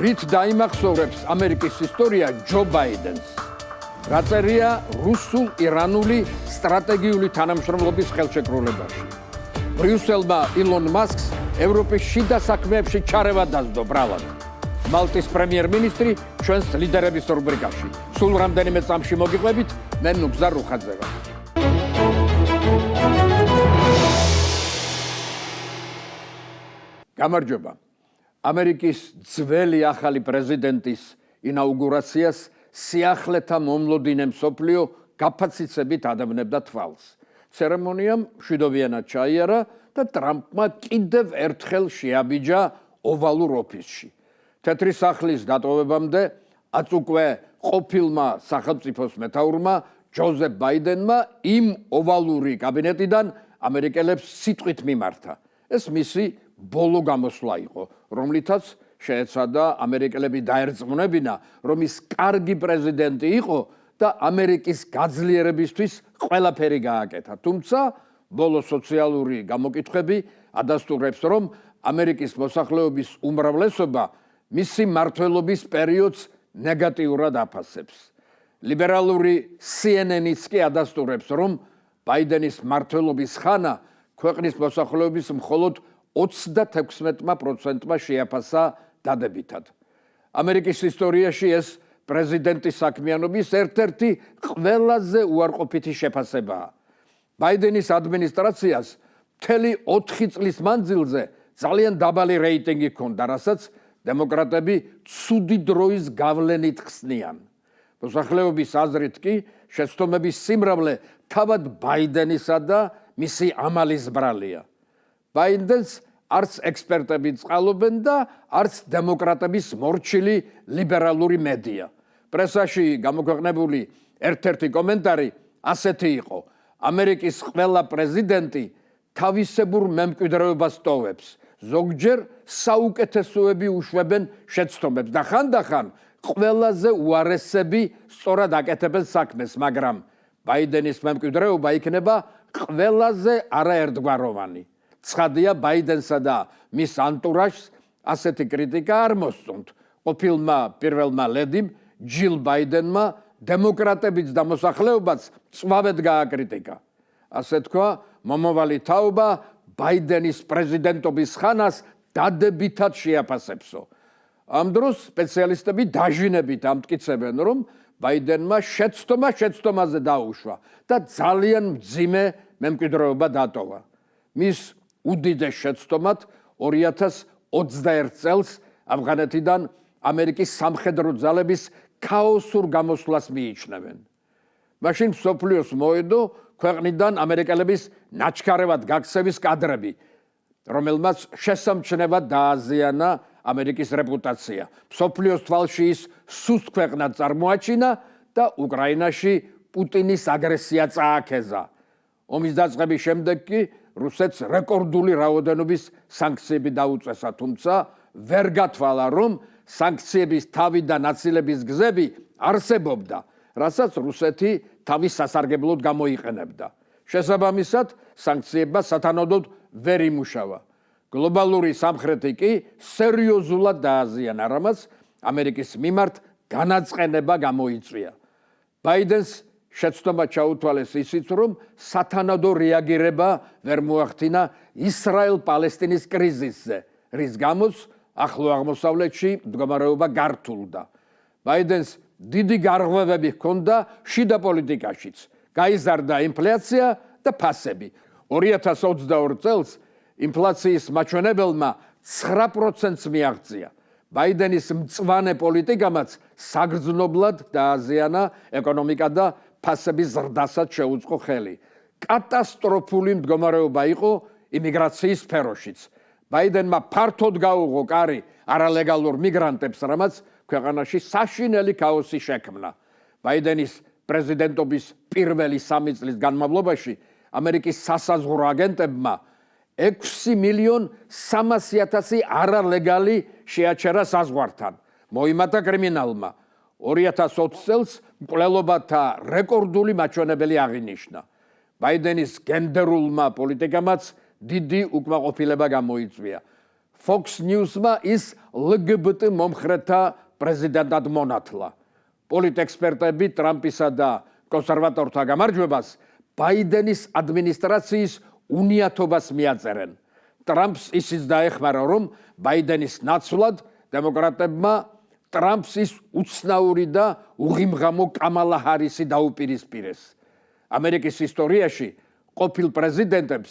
რით დაიმახსოვრებს ამერიკის ისტორია ჯო ბაიდენს. რაწერია რუსულ-ირანული სტრატეგიული თანამშრომლობის ხელშეკრულებაში. ბრიუსელმა ილონ მასკს ევროპის შიდა საქმეებში ჩარევა დასდო ბრალად. მალტის პრემიერ-მინისტრი ჩვენს ლიდერების რუბრიკაში. სულ რამდენიმე წამში მოგიყვებით, მე ნუგზარ რუხაძე ვარ. გამარჯობა. ამერიკის ძველი ახალი პრეზიდენტის ინაუგურაციას სიახლეთა მომლოდინე მსოფლიო გაფაციცებით ადევნებდა თვალს. ცერემონიამ მშვიდობიანად ჩაიარა და ტრამპმა კიდევ ერთხელ შეაბიჯა ოვალურ ოფისში. თეთრი სახლის დატოვებამდე აწუკვე ყოფილმა სახელმწიფოს მეთაურმა ჯოზეფ ბაიდენმა იმ ოვალური კაბინეტიდან ამერიკელებს სიტყვით მიმართა. ეს მისი ბოლო გამოსვლა იყო, რომლითაც შეეცადა ამერიკელები დაერწმუნებინა, რომ ის კარგი პრეზიდენტი იყო და ამერიკის გაძლიერებისთვის ყველაფერი გააკეთა. თუმცა ბოლო სოციალური გამოკითხვები ადასტურებს, რომ ამერიკის მოსახლეობის უმრავლესობა მისი მმართველობის პერიოდს ნეგატიურად აფასებს. ლიბერალური CNN-იც კი ადასტურებს, რომ ბაიდენის მმართველობის ხანა ქვეყნის მოსახლეობის მხოლოდ 36%-მა შეაფასა დადებითად. ამერიკის ისტორიაში ეს პრეზიდენტის საქმიანობის ერთ-ერთი ყველაზე უარყოფითი შეფასებაა. ბაიდენის ადმინისტრაციას მთელი 4 წლის მანძილზე ძალიან დაბალი რეიტინგი ჰქონდა, რასაც დემოკრატები ცუდი დროის გავლენით ხსნიან. მოსახლეობის აზრით კი შეცდომების სიმრავლე თავად ბაიდენისა და მისი ამალის ბრალია. ბაიდენს არც ექსპერტები წყალობენ და არც დემოკრატების მორჩილი ლიბერალური მედია. პრესაში გამოქვეყნებული ერთ-ერთი კომენტარი ასეთი იყო: ამერიკის ყველა პრეზიდენტი თავისებურ მემკვიდრეობას ტოვებს, ზოგჯერ საუკეთესოები უშვებენ შეცდომებს და ხანდახან ყველაზე უარესები სწორად აკეთებენ საქმეს, მაგრამ ბაიდენის მემკვიდრეობა იქნება ყველაზე არაერთგვაროვანი. ცხადია, ბაიდენსა და მის ანტურაჟს ასეთი კრიტიკა არ მოსწონთ. ყოფილმა პირველმა ლედიმ ჯილ ბაიდენმა დემოკრატებიც და მოსახლეობაც წვავედ გააკრიტიკა. ასე თქვა, მომავალი თაობა ბაიდენის პრეზიდენტობის ხანას დადებითად შეაფასებსო. ამ დროს სპეციალისტები დაჟინებით ამტკიცებენ, რომ ბაიდენმა შეცდომაზე დაუშვა და ძალიან მძიმე მემკვიდრეობა დატოვა. მის უდიდეს შეცდომად 2021 წელს ავღანეთიდან ამერიკის სამხედრო ძალების ქაოსურ გამოსვლას მიიჩნევენ. მაშინ მსოფლიოს მოედო ქვეყნიდან ამერიკელების ნაჩქარევად გაქცევის კადრები, რომელმაც შესამჩნევად დააზიანა ამერიკის რეპუტაცია. მსოფლიოს თვალში ის სუსტ ქვეყნად წარმოაჩინა და უკრაინაში პუტინის აგრესია წააქეზა. ომის დაწყების შემდეგ კი რუსეთს რეკორდული რაოდენობის სანქციები დაუწესა, თუმცა ვერ გათვალა, რომ სანქციების თავი და ნაწილების გზები არსებობდა, რასაც რუსეთი თავის სასარგებლოდ გამოიყენებდა. შესაბამისად, სანქციებმა სათანადოდ ვერ იმუშავა. გლობალური სამხრეთი კი სერიოზულად დააზიანა, რამაც ამერიკის მიმართ განაწყენება გამოიწვია. ბაიდენს შეცდომა ჩაუთვალეს ისიც, რომ სათანადო რეაგირება ვერ მოახდინა ისრაელ-პალესტინის კრიზისზე, რის გამოც ახლო აღმოსავლეთში მდგომარეობა გართულდა. ბაიდენს დიდი გარღვევები ჰქონდა შიდა პოლიტიკაშიც. გაიზარდა ინფლაცია და ფასები. 2022 წელს ინფლაციის მაჩვენებელმა 9%-ს მიაღწია. ბაიდენის მწვანე პოლიტიკამაც საგრძნობლად დააზიანა ეკონომიკა და ფასების ზრდასაც შეუწყო ხელი. კატასტროფული მდგომარეობა იყო იმიგრაციის სფეროშიც. ბაიდენმა ფართოდ გაუღო კარი არალეგალურ მიგრანტებს, რამაც ქვეყანაში საშინელი ქაოსი შექმნა. ბაიდენის პრეზიდენტობის პირველი 3 წლის განმავლობაში ამერიკის სასაზღვრო აგენტებმა 6.300.000 არალეგალი შეაჩერა საზღვართან. მოიმატა კრიმინალმა. 2020 წელს მკვლელობათა რეკორდული მაჩვენებელი აღინიშნა. ბაიდენის გენდერულმა პოლიტიკამაც დიდი უკმაყოფილება გამოიწვია. Fox News-მა ის LGBT მომხრეთა პრეზიდენტად მონათლა. პოლიტექსპერტები ტრამპისა და კონსერვატორთა გამარჯვებას ბაიდენის ადმინისტრაციის უნიათობას მიაწერენ. ტრამპს ისიც დაეხმარა, რომ ბაიდენის ნაცვლად დემოკრატებმა ტრამპს ის უცნაური და უღიმღამო კამალა ჰარისი დაუპირისპირეს. ამერიკის ისტორიაში ყოფილ პრეზიდენტებს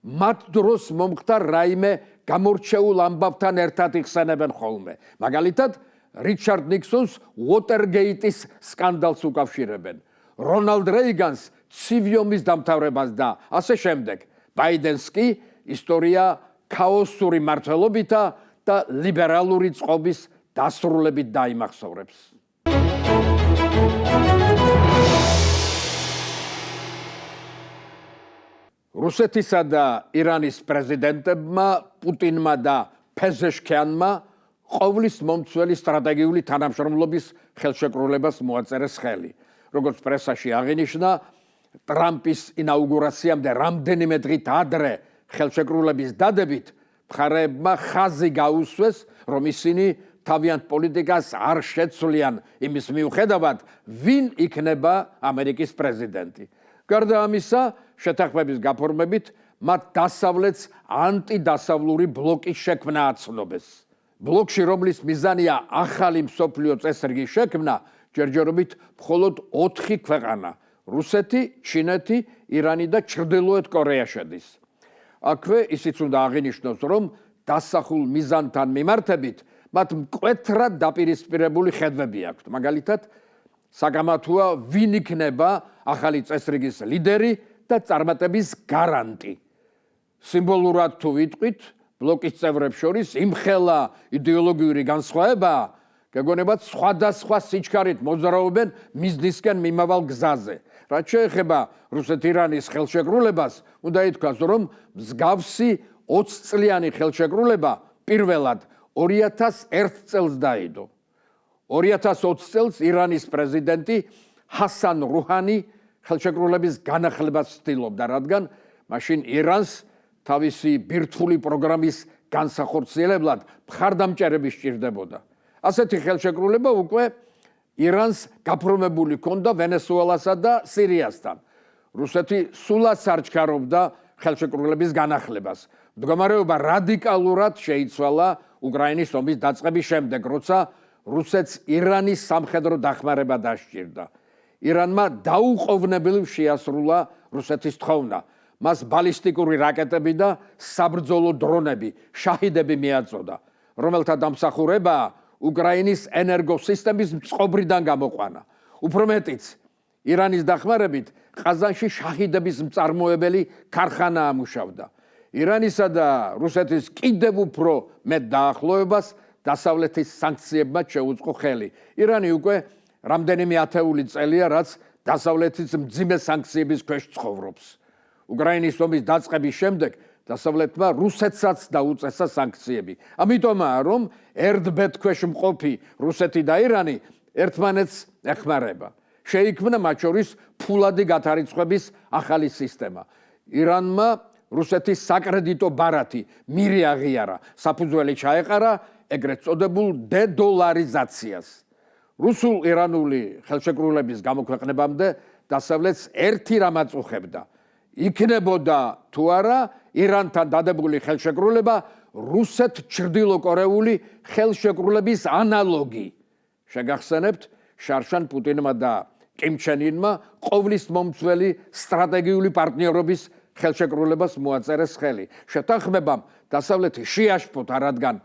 მათ დროს მომხდარ რაიმე გამორჩეულ ამბავთან ერთად იხსენებენ ხოლმე. მაგალითად, რიჩარდ ნიქსონს უოტერგეიტის სკანდალს უკავშირებენ, რონალდ რეიგანს ცივი ომის დამთავრებას და ასე შემდეგ. ბაიდენს კი ისტორია ქაოსური მმართველობითა და ლიბერალური წყობის დასრულებით დაიმახსოვრებს. რუსეთისა და ირანის პრეზიდენტებმა პუტინმა და ფეზეშქიანმა ყოვლის მომცველი სტრატეგიული თანამშრომლობის ხელშეკრულებას მოაწერეს ხელი. როგორც პრესაში აღინიშნა, ტრამპის ინაუგურაციამდე რამდენიმე დღით ადრე ხელშეკრულების დადებით მხარეებმა ხაზი გაუსვეს, რომ ისინი თავიანთ პოლიტიკას არ შეცვლიან იმის მიუხედავად, ვინ იქნება ამერიკის პრეზიდენტი. გარდა ამისა, შეთანხმების გაფორმებით მათ დასავლეთს ანტიდასავლური ბლოკის შექმნა აცნობეს. ბლოკში, რომლის მიზანია ახალი მსოფლიო წესრიგის შექმნა, ჯერჯერობით მხოლოდ 4 ქვეყანა: რუსეთი, ჩინეთი, ირანი და ჩრდილოეთ კორეა შედის. აქვე ისიც უნდა აღინიშნოს, რომ დასახულ მიზანთან მიმართებით მათ მკვეთრად დაპირისპირებული ხედვები აქვთ. მაგალითად, საგამართოა ვინ იქნება ახალი წესრიგის ლიდერი და წარმატების გარანტი. სიმბოლურად თუ ვიტყვით, ბლოკის წევრებს შორის იმხელა იდეოლოგიური განსხვავებაა, გეგონებათ სხვადასხვა სიჩქარით მოძრაობენ მიზნისკენ მიმავალ გზაზე. რაც შეეხება რუსეთ-ირანის ხელშეკრულებას, უნდა ითქვას, რომ მსგავსი 20 წლიანი ხელშეკრულება პირველად 2001 წელს დაიდო. 2020 წელს ირანის პრეზიდენტი ჰასან რუჰანი ხელშეკრულების განახლებას ცდილობდა, რადგან მაშინ ირანს თავისი ბირთვული პროგრამის განსახორციელებლად მხარდამჭერები სჭირდებოდა. ასეთი ხელშეკრულება უკვე ირანს გაფორმებული ჰქონდა ვენესუელასა და სირიასთან. რუსეთი სულაც არ ჩქარობდა ხელშეკრულების განახლებას. მდგომარეობა რადიკალურად შეიცვალა უკრაინის ომის დაწყების შემდეგ, როცა რუსეთს ირანის სამხედრო დახმარება დასჭირდა. ირანმა დაუყოვნებლივ შეასრულა რუსეთის თხოვნა. მას ბალისტიკური რაკეტები და საბრძოლო დრონები, შაჰიდები მიაწოდა, რომელთა დამსახურებაა უკრაინის ენერგოსისტემის წყობრიდან გამოყვანა. უფრო მეტიც, ირანის დახმარებით ყაზანში შაჰიდების მწარმოებელი ქარხანა ამუშავდა. ირანისა და რუსეთის კიდევ უფრო მეტ დაახლოებას დასავლეთის სანქციებმა შეუწყო ხელი. ირანი უკვე რამდენიმე ათეული წელია, რაც დასავლეთის მძიმე სანქციების ქვეშ ცხოვრობს. უკრაინის ომის დაწყების შემდეგ დასავლეთმა რუსეთსაც დაუწესა სანქციები. ამიტომაა, რომ ერთბედ ქვეშ მყოფი რუსეთი და ირანი ერთმანეთს ეხმარება. შეიქმნა მათ შორის ფულადი გათარიცხების ახალი სისტემა. ირანმა რუსეთის საკრედიტო ბარათი მირი აღიარა, საფუძველი ჩაეყარა ეგრეთ წოდებულ დედოლარიზაციას. რუსულ-ირანული ხელშეკრულების გამოქვეყნებამდე დასავლეთს ერთი რამაც უხებდა. იქნებოდა თუ არა ირანთან დადებული ხელშეკრულება რუსეთ-ჩრდილოკორეული ხელშეკრულების ანალოგი. შეგახსენებთ, შარშან პუტინმა და კიმ ჩენ ინმა ყოვლის მომცველი სტრატეგიული პარტნიორობის ხელშეკრულებას მოაწერეს ხელი. შეთანხმებამ დასავლეთი შეაშფოთა, რადგან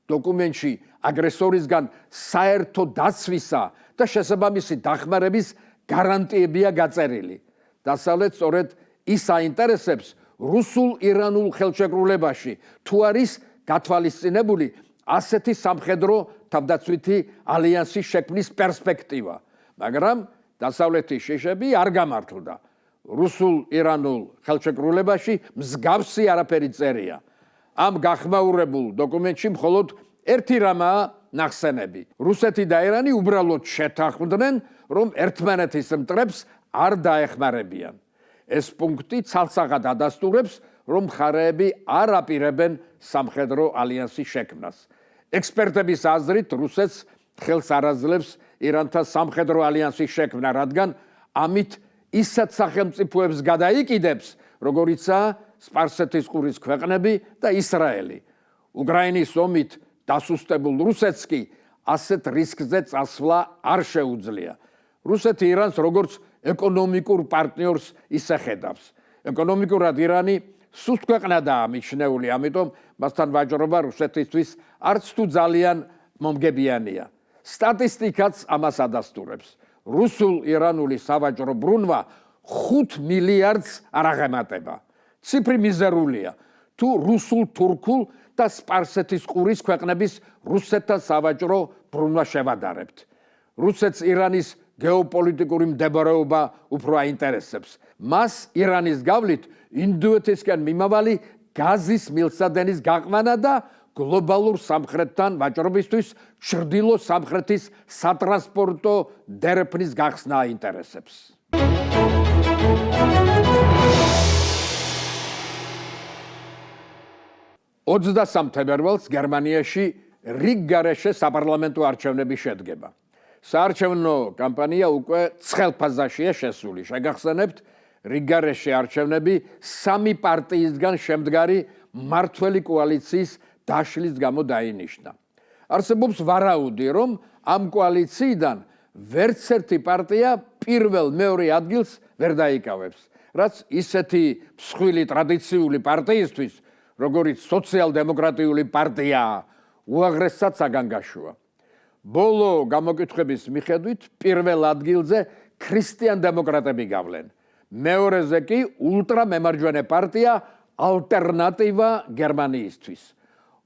დოკუმენტში აგრესორისგან საერთო დაცვისა და შესაბამისი დახმარების გარანტიებია გაწერილი. დასავლეთ სწორედ ის აინტერესებს რუსულ-ირანულ ხელშეკრულებაში, თუ არის გათვალისწინებული ასეთი სამხედრო თავდაცვითი ალიანსის შექმნის პერსპექტივა, მაგრამ დასავლეთის შეშები არ გამართლდა. რუსულ-ირანულ ხელშეკრულებაში მსგავსი არაფერი წერია. ამ გახმაურებულ დოკუმენტში მხოლოდ ერთი რამაა ნახსენები. რუსეთი და ირანი უბრალოდ შეთანხმდნენ, რომ ერთმანეთის მტრებს არ დაეხმარებიან. ეს პუნქტი ცალსაღად ადასტურებს რომ მხარეები არ აპირებენ სამხედრო ალიანსის შექმნას. ექსპერტების აზრით, რუსეთს ხელს არ აძლევს ირანთან სამხედრო ალიანსის შექმნა, რადგან ამით ისეთ სახელმწიფოებს გადაიკიდებს, როგორიცაა სპარსეთის ყურის ქვეყნები და ისრაელი. უკრაინის ომით დასუსტებულ რუსეთს კი ასეთ რისკზე წასვლა არ შეუძლია. რუსეთი ირანს როგორც ეკონომიკურ პარტნიორს ისეხედავს. ეკონომიკურად ირანი სუსტ ქვეყნადაა მიჩნეული, ამიტომ მასთან ვაჭრობა რუსეთისთვის არც თუ ძალიან მომგებიანია. სტატისტიკაც ამას ადასტურებს. რუსულ-ირანული სავაჭრო ბრუნვა 5 მილიარდს არ აღემატება. ციფრი მიზერულია. თუ რუსულ-თურქულ და სპარსეთის ყურის ქვეყნების რუსეთთან სავაჭრო ბრუნვა შევადარებთ. რუსეთს ირანის გეოპოლიტიკური მდებარეობა უფრო აინტერესებს. მას ირანის გავლით ინდოეთისკენ მიმავალი გაზის მილსადენის გაყვანა და გლობალურ სამხრეთთან ვაჭრობისთვის ჩრდილო სამხრეთის სატრანსპორტო დერეფნის გახსნა აინტერესებს. 23 თებერვალს გერმანიაში რიგგარეშე საპარლამენტო არჩევნები შედგება. საარჩევნო კამპანია უკვე ცხელ ფაზაშია შესული. შეგახსენებთ, რიგგარეშე არჩევნები 3 პარტიისგან შემდგარი მმართველი კოალიციის დაშლის გამო დაინიშნა. არსებობს ვარაუდი, რომ ამ კოალიციიდან ვერც ერთი პარტია პირველ-მეორე ადგილს ვერ დაიკავებს, რაც ისეთი მსხვილი ტრადიციული პარტიისთვის, როგორც სოციალ-დემოკრატიული პარტიაა, უაღრესად საგანგაშოა. ბოლო გამოკითხვების მიხედვით პირველ ადგილზე ქრისტიან-დემოკრატები გავლენ. მეორეზე კი ულტრამემარჯვენე პარტია ალტერნატივა გერმანიისთვის.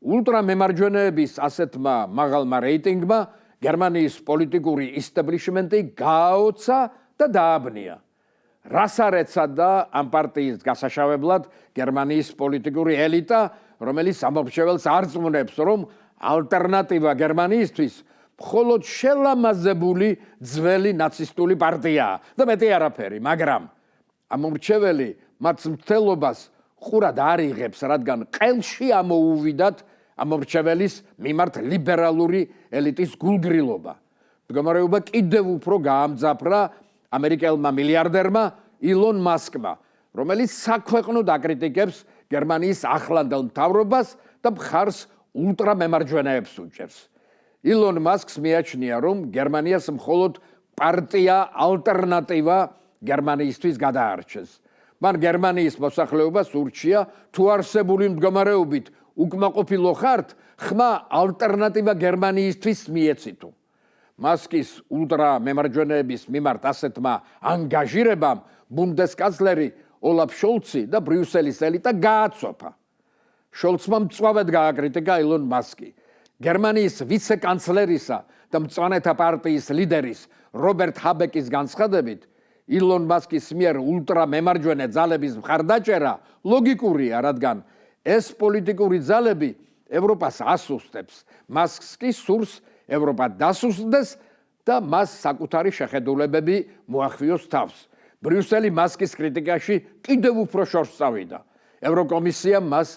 ულტრამემარჯვენეების ასეთმა მაღალმა რეიტინგმა გერმანიის პოლიტიკური ისტაბლიშმენტი გააოცა და დააბნია. რას არ ეცადა ამ პარტიის გასაშავებლად გერმანიის პოლიტიკური ელიტა, რომელიც ამორჩეველს არწმუნებს, რომ ალტერნატივა გერმანიისთვის მხოლოდ შელამაზებული ძველი ნაცისტული პარტიაა და მეტი არაფერი, მაგრამ ამორჩეველი მათ მცდელობას ყურად არ იღებს, რადგან ყელში ამოუვიდათ ამორჩეველის მიმართ ლიბერალური ელიტის გულგრილობა. მდგომარეობა კიდევ უფრო გაამძაფრა ამერიკელმა მილიარდერმა ილონ მასკმა, რომელიც საქვეყნოდ აკრიტიკებს გერმანიის ახლანდელ მთავრობას და მხარს ულტრამემარჯვენეებს უჭერს. ილონ მასკს მიაჩნია, რომ გერმანიას მხოლოდ პარტია ალტერნატივა გერმანიისთვის გადაარჩეს. მან გერმანიის მოსახლეობას ურჩია, თუ არსებული მდგომარეობით უკმაყოფილო ხართ, ხმა ალტერნატივა გერმანიისთვის მიეცითო. მასკის ულტრამემარჯვენეების მიმართ ასეთმა ანგაჟირებამ ბუნდესკანცლერი ოლაფ შოლცი და ბრიუსელის ელიტა გააცოფა. შოლცმა მწვავედ გააკრიტიკა ილონ მასკი. გერმანიის ვიცე-კანცლერისა და მწვანეთა პარტიის ლიდერის რობერტ ჰაბეკის განცხადებით, ილონ მასკის მიერ ულტრამემარჯვენე ძალების მხარდაჭერა ლოგიკურია, რადგან ეს პოლიტიკური ძალები ევროპას ასუსტებს. მასკს კი სურს ევროპა დასუსტდეს და მას საკუთარი შეხედულებები მოახვიოს თავს. ბრიუსელი მასკის კრიტიკაში კიდევ უფრო შორს წავიდა. ევროკომისიამ მას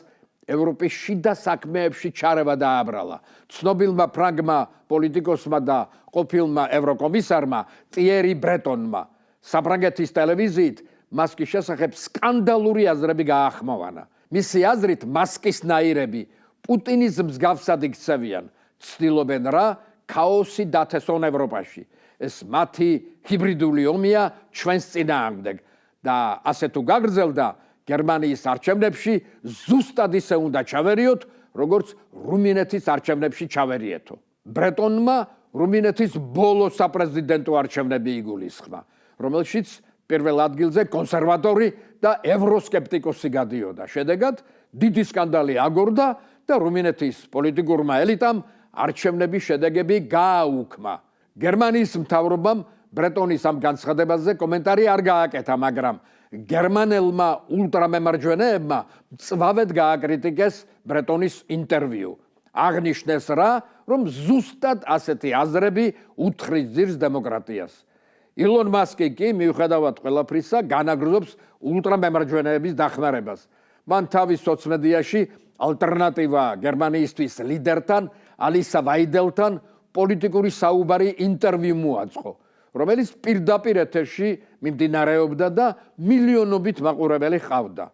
ევროპის შიდა საქმეებში ჩარევა დააბრალა. ცნობილმა ფრანგმა პოლიტიკოსმა და ყოფილმა ევროკომისარმა ტიერი ბრეტონმა საფრანგეთის ტელევიზიით მასკის შესახებ სკანდალური აზრები გაახმოვანა. მისი აზრით, მასკის ნაირები პუტინის მსგავსად იქცევიან, ცდილობენ რა ქაოსი დათესონ ევროპაში. ეს მათი ჰიბრიდული ომია ჩვენს წინააღმდეგ და ასე თუ გაგრძელდა გერმანიის არჩევნებში ზუსტად ისე უნდა ჩავერიოთ, როგორც რუმინეთის არჩევნებში ჩავერიეთო. ბრეტონმა რუმინეთის ბოლო საპრეზიდენტო არჩევნები იგულისხმა, რომელშიც პირველ ადგილზე კონსერვატორი და ევროსკეპტიკოსი გადიოდა. შედეგად დიდი სკანდალი აგორდა და რუმინეთის პოლიტიკურმა ელიტამ არჩევნების შედეგები გააუქმა. გერმანიის მთავრობამ ბრეტონის ამ განცხადებაზე კომენტარი არ გააკეთა, მაგრამ გერმანელმა ულტრამემარჯვენეებმა მწვავედ გააკრიტიკეს ბრეტონის ინტერვიუ. აღნიშნეს რა, რომ ზუსტად ასეთი აზრები უთხრის ძირს დემოკრატიას. ილონ მასკი კი მიუხედავად ყველაფრისა განაგრძობს ულტრამემარჯვენეების დახმარებას. მან თავის სოციმედიაში ალტერნატივა გერმანიისთვის ლიდერთან, ალისა ვაიდელთან პოლიტიკური საუბარი ინტერვიუ მოაწყო, რომელიც პირდაპირ ეთერში მიმდინარეობდა და მილიონობით მაყურებელი ჰყავდა.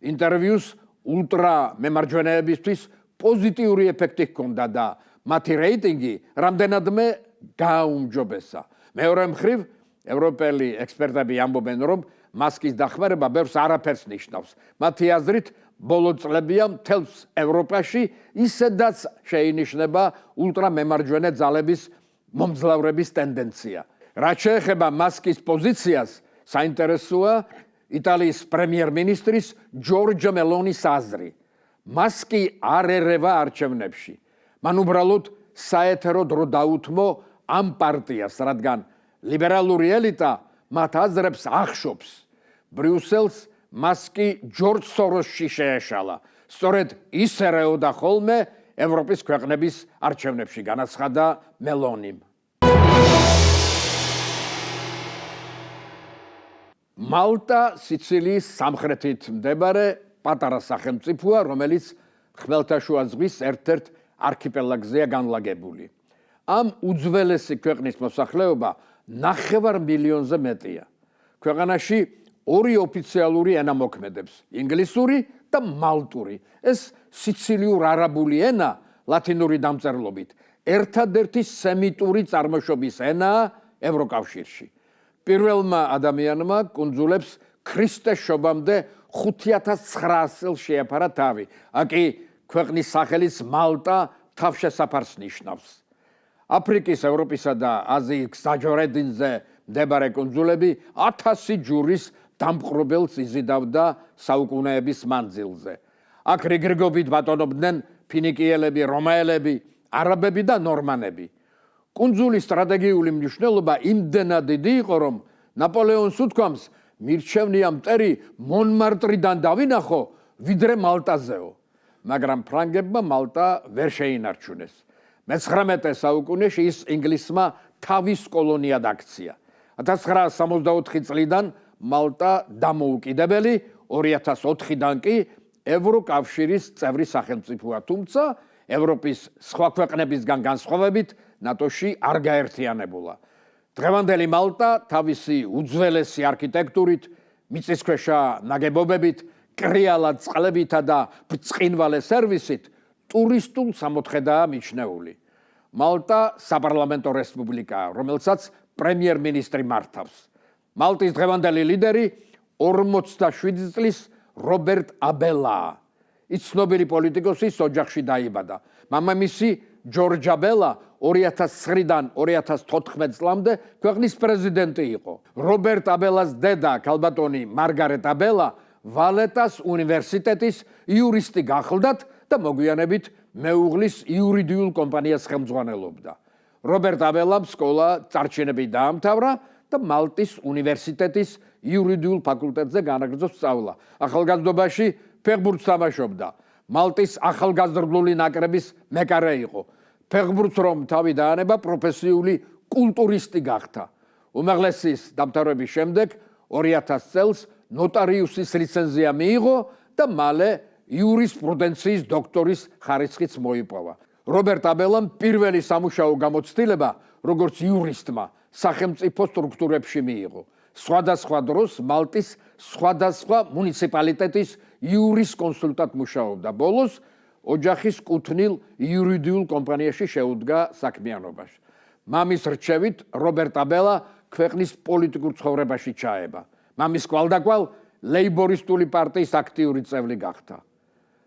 ინტერვიუს ულტრა მემარჯვენეებისთვის პოზიტიური ეფექტი ჰქონდა და მათი რეიტინგი რამდენადმე გააუმჯობესა. მეორე მხრივ, ევროპელი ექსპერტები ამბობენ, რომ მასკის დახმარება ბევრს არაფერს ნიშნავს. მათი აზრით, ბოლო წლებია მთელს ევროპაში ისედაც შეინიშნება ულტრა მემარჯვენე ძალების მომძლავრების ტენდენცია. რაც შეეხება მასკის პოზიციას, საინტერესოა იტალიის პრემიერ-მინისტრის ჯორჯა მელონის აზრი. მასკი არ ერევა არჩევნებში. მან უბრალოდ საეთერო დრო დაუთმო ამ პარტიას, რადგან ლიბერალური ელიტა მათ აზრებს ახშობს. ბრიუსელს მასკი ჯორჯ სოროსში შეეშალა. სწორედ ის ერეოდა ხოლმე ევროპის ქვეყნების არჩევნებში, განაცხადა მელონიმ. მალტა სიცილიის სამხრეთით მდებარე პატარა სახელმწიფოა, რომელიც ხმელთაშუა ზღვის ერთ-ერთ არქიპელაგზეა განლაგებული. ამ უძველესი ქვეყნის მოსახლეობა 9 მილიონზე მეტია. ქვეყანაში ორი ოფიციალური ენა მოქმედებს: ინგლისური და მალტური. ეს სიცილიურ-არაბული ენა ლათინური დამწერლობით ერთადერთი სემიტური წარმოშობის ენაა ევროკავშირში. პირველმა ადამიანმა კუნძულებს ქრისტეს შობამდე 5900 წელს შეაფარა თავი. აკი ქვეყნის სახელის მალტა თავშესაფარს ნიშნავს. აფრიკის, ევროპისა და აზიის გზაჯვარედინზე მდებარე კუნძულები 1000 ჯურის დამპყრობელს იზიდავდა საუკუნეების მანძილზე. აქ რიგრიგობით ბატონობდნენ ფინიკიელები, რომაელები, არაბები და ნორმანები. კუნძულის სტრატეგიული მნიშვნელობა იმდენად დიდი იყო, რომ ნაპოლეონს უთქვამს, მირჩევნია მტერი მონმარტრიდან დავინახო, ვიდრე მალტაზეო. მაგრამ ფრანგებმა მალტა ვერ შეინარჩუნეს. მე-19 საუკუნეში ის ინგლისმა თავის კოლონიად აქცია. 1964 წლიდან მალტა დამოუკიდებელი, 2004-დან კი ევროკავშირის წევრი სახელმწიფოა, თუმცა ევროპის სხვა ქვეყნებისგან განსხვავებით ნატოში არ გაერთიანებულა. დღევანდელი მალტა თავისი უძველესი არქიტექტურით, მიწისქვეშა ნაგებობებით, კრიალა წყლებითა და ბრწყინვალე სერვისით ტურისტულ სამოთხედაა მიჩნეული. მალტა საპარლამენტო რესპუბლიკაა, რომელსაც პრემიერ-მინისტრი მართავს. მალტის დღევანდელი ლიდერი 47 წლის რობერტ აბელაა. ის ცნობილი პოლიტიკოსის ოჯახში დაიბადა. მამამისი ჯორჯ აბელა 2009-დან 2014 წლამდე ქვეყნის პრეზიდენტი იყო. რობერტ აბელას დედა, ქალბატონი მარგარეტ აბელა, ვალეტას უნივერსიტეტის იურისტი გახლდათ და მოგვიანებით მეუღლის იურიდიულ კომპანიას ხელმძღვანელობდა. რობერტ აბელამ სკოლა წარჩინებით დაამთავრა და მალტის უნივერსიტეტის იურიდიულ ფაკულტეტზე განაგრძო სწავლა. ახალგაზრდობაში ფეხბურთს თამაშობდა. მალტის ახალგაზრდული ნაკრების მეკარე იყო. ფეხბურთს რომ თავი დაანება, პროფესიული კულტურისტი გახდა. უმაღლესის დამთავრების შემდეგ 2000 წელს ნოტარიუსის ლიცენზია მიიღო და მალე იურისპრუდენციის დოქტორის ხარისხიც მოიპოვა. რობერტ აბელამ პირველი სამუშაო გამოცდილება, როგორც იურისტმა, სახელმწიფო სტრუქტურებში მიიღო. სხვადასხვა დროს მალტის სხვადასხვა მუნიციპალიტეტის იურისკონსულტად მუშაობდა. ბოლოს ოჯახის კუთვნილ იურიდიულ კომპანიაში შეუდგა საქმიანობაში. მამის რჩევით რობერტ აბელა ქვეყნის პოლიტიკურ ცხოვრებაში ჩაება. მამის კვალდაკვალ ლეიბორისტული პარტიის აქტიური წევრი გახდა.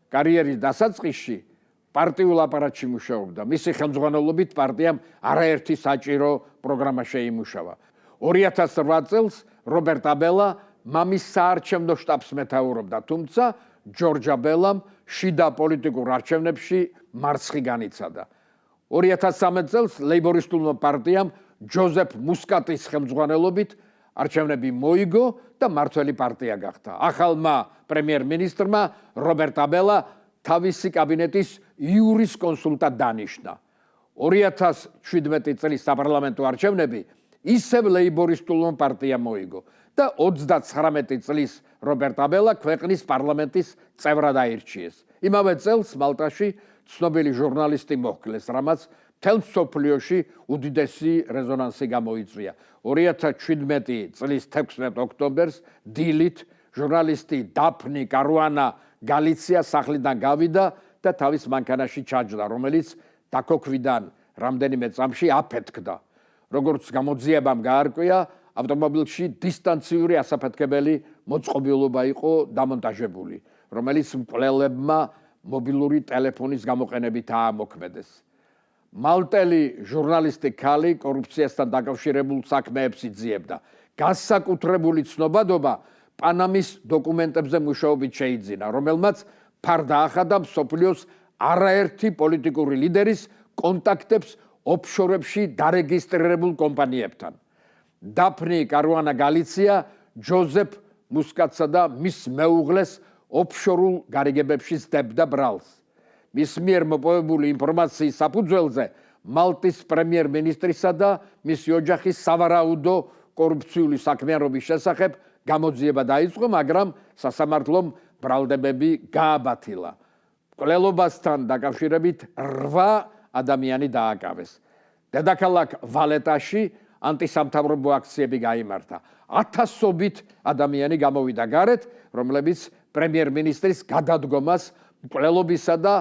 კარიერის დასაწყისში პარტიულ აპარატში მუშაობდა. მისი ხელმძღვანელობით პარტიამ არაერთი საჭირო პროგრამა შეიმუშავა. 2008 წელს რობერტ აბელა მამის საარჩევნო შტაბს მეთაურობდა, თუმცა ჯორჯ აბელამ შიდა პოლიტიკურ არჩევნებში მარცხი განიცადა. 2013 წელს ლეიბორისტულმა პარტიამ ჯოზეფ მუსკატის ხელმძღვანელობით არჩევნები მოიგო და მართველი პარტია გახდა. ახალმა პრემიერ-მინისტრმა რობერტ აბელა თავისი კაბინეტის იურისკონსულტად დანიშნა. 2017 წლის საპარლამენტო არჩევნები ისევ ლეიბორისტულმა პარტიამ მოიგო და 39 წლის რობერტ აბელა ქვეყნის პარლამენტის წევრად აირჩიეს. იმავე წელს მალტაში ცნობილი ჟურნალისტი მოჰკლეს, რამაც მთელ მსოფლიოში უდიდესი რეზონანსი გამოიწვია. 2017 წლის 16 ოქტომბერს დილით ჟურნალისტი დაფნი კარუანა გალიცია სახლიდან გავიდა და თავის მანქანაში ჩაჯდა, რომელიც დაქოქვიდან რამდენიმე წამში აფეთქდა. როგორც გამოძიებამ გაარკვია, ავტომობილში დისტანციური ასაფეთქებელი მოწყობილობა იყო დამონტაჟებული, რომელიც მკვლელებმა მობილური ტელეფონის გამოყენებით აამოქმედეს. მალტელი ჟურნალისტი ქალი კორუფციასთან დაკავშირებულ საქმეებს იძიებდა. განსაკუთრებული ცნობადობა პანამის დოკუმენტებზე მუშაობით შეიძინა, რომელმაც ფარდა ახადა მსოფლიოს არაერთი პოლიტიკური ლიდერის კონტაქტებს ოფშორებში დარეგისტრირებულ კომპანიებთან. დაფნი კარუანა გალიცია ჯოზეფ მუსკატსა და მის მეუღლეს ოფშორულ გარიგებებში სდებდა ბრალს. მის მიერ მოპოვებული ინფორმაციის საფუძველზე მალტის პრემიერ-მინისტრისა და მისი ოჯახის სავარაუდო კორუფციული საქმიანობის შესახებ გამოძიება დაიწყო, მაგრამ სასამართლომ ბრალდებები გააბათილა. მკვლელობასთან დაკავშირებით 8 ადამიანი დააკავეს. დედაქალაქ ვალეტაში ანტისამთავრობო აქციები გაიმართა. 1000-ობით ადამიანი გამოვიდა გარეთ, რომლებიც პრემიერ-მინისტრის გადადგომას მკვლელობისა და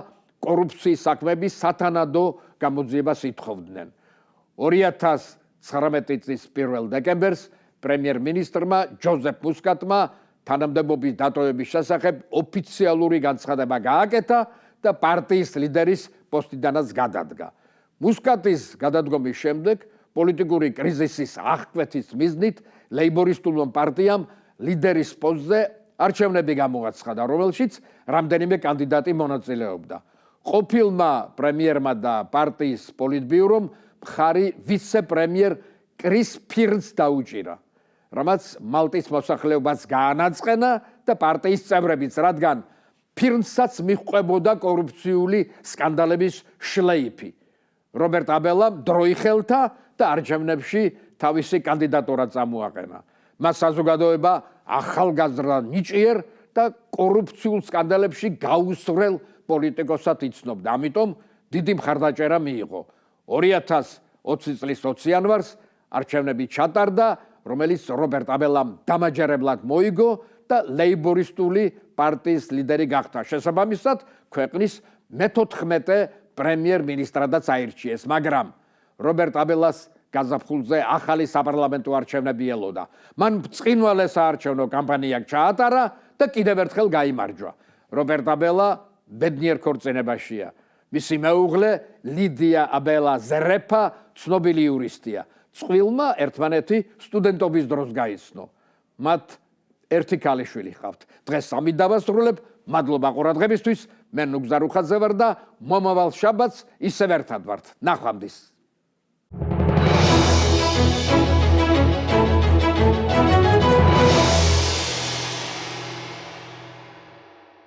კორუფციის საქმეების სათანადო გამოძიებას ითხოვდნენ. 2019 წლის 1 დეკემბერს პრემიერ-მინისტრმა ჯოზეფ მუსკატმა თანამდებობის დატოვების შესახებ ოფიციალური განცხადება გააკეთა და პარტიის ლიდერის პოსტიდანაც გადადგა. მუსკატის გადადგომის შემდეგ პოლიტიკური კრიზისის აღკვეთის მიზნით ლეიბორისტულმა პარტიამ ლიდერის პოსტზე არჩევნები გამოაცხადა, რომელშიც რამდენიმე კანდიდატი მონაწილეობდა. ყოფილმა პრემიერმა და პარტიის პოლიტბიურომ მხარი ვიცე-პრემიერ კრის ფირნს დაუჭირა, რამაც მალტის მოსახლეობას გაანაწყენა და პარტიის წევრებიც, რადგან ფირნსაც მიჰყვებოდა კორუფციული სკანდალების შლეიფი. რობერტ აბელამ დრო იხელთა და არჩევნებში თავისი კანდიდატურა წამოაყენა. მას საზოგადოება ახალგაზრდა ნიჭიერ და კორუფციულ სკანდალებში გაუსრელ პოლიტიკოსად იცნობდა. ამიტომ დიდი მხარდაჭერა მიიღო. 2020 წლის 20 იანვარს არჩევნები ჩატარდა, რომელიც რობერტ აბელამ დამაჯერებლად მოიგო და ლეიბორისტული პარტიის ლიდერი გახდა. შესაბამისად, ქვეყნის მე-14 პრემიერ-მინისტრადაც აირჩიეს, მაგრამ რობერტ აბელას გაზაფხულზე ახალი საპარლამენტო არჩევნები ელოდა. მან ბრწყინვალე საარჩევნო კამპანია ჩაატარა და კიდევ ერთხელ გაიმარჯვა. რობერტ აბელა ბედნიერ ქორწინებაშია. მისი მეუღლე ლიდია აბელა ზერეფა ცნობილი იურისტია. წყვილმა ერთმანეთი სტუდენტობის დროს გაიცნო. მათ ერთი ქალიშვილი ჰყავთ. დღეს სამით დავასრულებ. მადლობა ყურადღებისთვის. მე ნუგზარ უხაძე ვარ და მომავალ შაბათს ისევ ერთად ვართ. ნახვამდის.